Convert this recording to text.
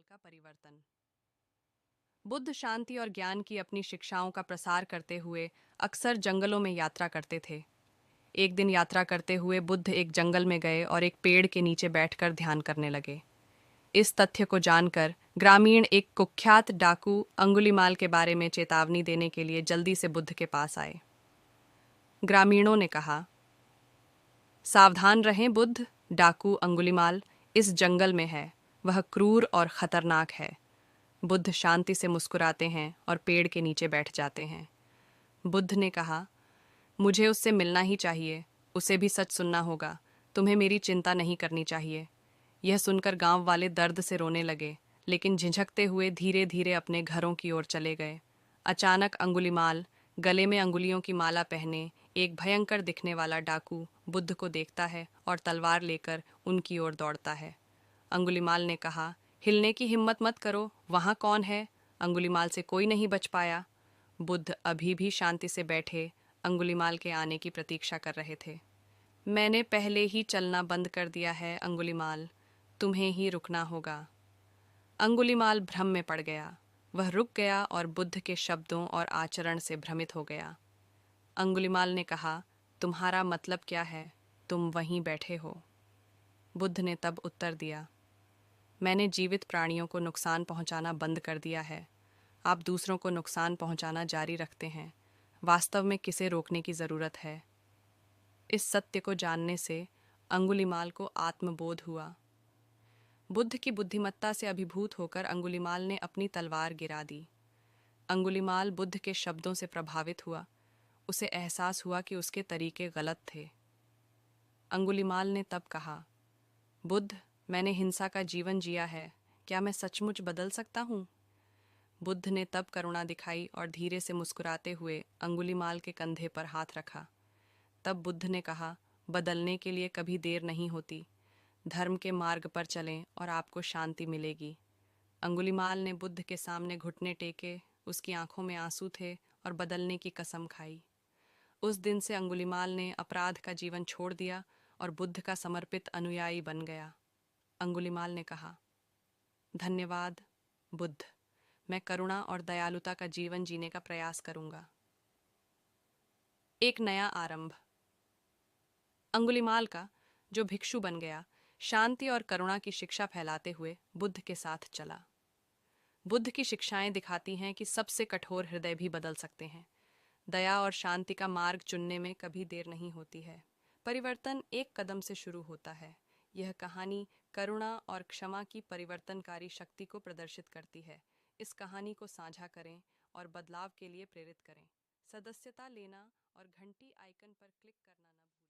का परिवर्तन। बुद्ध शांति और ज्ञान की अपनी शिक्षाओं का प्रसार करते हुए अक्सर जंगलों में यात्रा करते थे। एक दिन यात्रा करते हुए बुद्ध एक जंगल में गए और एक पेड़ के नीचे बैठकर ध्यान करने लगे। इस तथ्य को जानकर ग्रामीण एक कुख्यात डाकू अंगुलीमाल के बारे में चेतावनी देने के लिए जल्दी से बुद्ध के पास आए। ग्रामीणों ने कहा, सावधान रहें बुद्ध, डाकू अंगुलीमाल इस जंगल में है। वह क्रूर और खतरनाक है। बुद्ध शांति से मुस्कुराते हैं और पेड़ के नीचे बैठ जाते हैं। बुद्ध ने कहा, मुझे उससे मिलना ही चाहिए, उसे भी सच सुनना होगा। तुम्हें मेरी चिंता नहीं करनी चाहिए। यह सुनकर गांव वाले दर्द से रोने लगे, लेकिन झिझकते हुए धीरे धीरे अपने घरों की ओर चले गए। अचानक अंगुलीमाल, गले में अंगुलियों की माला पहने एक भयंकर दिखने वाला डाकू, बुद्ध को देखता है और तलवार लेकर उनकी ओर दौड़ता है। अंगुलीमाल ने कहा, हिलने की हिम्मत मत करो, वहाँ कौन है? अंगुलीमाल से कोई नहीं बच पाया। बुद्ध अभी भी शांति से बैठे अंगुलीमाल के आने की प्रतीक्षा कर रहे थे। मैंने पहले ही चलना बंद कर दिया है अंगुलीमाल, तुम्हें ही रुकना होगा। अंगुलीमाल भ्रम में पड़ गया। वह रुक गया और बुद्ध के शब्दों और आचरण से भ्रमित हो गया। अंगुलीमाल ने कहा, तुम्हारा मतलब क्या है? तुम वहीं बैठे हो। बुद्ध ने तब उत्तर दिया, मैंने जीवित प्राणियों को नुकसान पहुंचाना बंद कर दिया है। आप दूसरों को नुकसान पहुंचाना जारी रखते हैं। वास्तव में किसे रोकने की जरूरत है? इस सत्य को जानने से अंगुलीमाल को आत्मबोध हुआ। बुद्ध की बुद्धिमत्ता से अभिभूत होकर अंगुलीमाल ने अपनी तलवार गिरा दी। अंगुलीमाल बुद्ध के शब्दों से प्रभावित हुआ। उसे एहसास हुआ कि उसके तरीके गलत थे। अंगुलीमाल ने तब कहा, बुद्ध, मैंने हिंसा का जीवन जिया है, क्या मैं सचमुच बदल सकता हूँ? बुद्ध ने तब करुणा दिखाई और धीरे से मुस्कुराते हुए अंगुलीमाल के कंधे पर हाथ रखा। तब बुद्ध ने कहा, बदलने के लिए कभी देर नहीं होती। धर्म के मार्ग पर चलें और आपको शांति मिलेगी। अंगुलीमाल ने बुद्ध के सामने घुटने टेके, उसकी आंखों में आंसू थे और बदलने की कसम खाई। उस दिन से अंगुलीमाल ने अपराध का जीवन छोड़ दिया और बुद्ध का समर्पित अनुयायी बन गया। अंगुलीमाल ने कहा, धन्यवाद बुद्ध, मैं करुणा और दयालुता का जीवन जीने का प्रयास करूंगा। एक नया आरंभ। अंगुलीमाल का, जो भिक्षु बन गया, शांति और करुणा की शिक्षा फैलाते हुए बुद्ध के साथ चला। बुद्ध की शिक्षाएं दिखाती हैं कि सबसे कठोर हृदय भी बदल सकते हैं। दया और शांति का मार्ग चुनने में कभी देर नहीं होती है। परिवर्तन एक कदम से शुरू होता है। यह कहानी करुणा और क्षमा की परिवर्तनकारी शक्ति को प्रदर्शित करती है। इस कहानी को साझा करें और बदलाव के लिए प्रेरित करें। सदस्यता लेना और घंटी आइकन पर क्लिक करना न भूलें।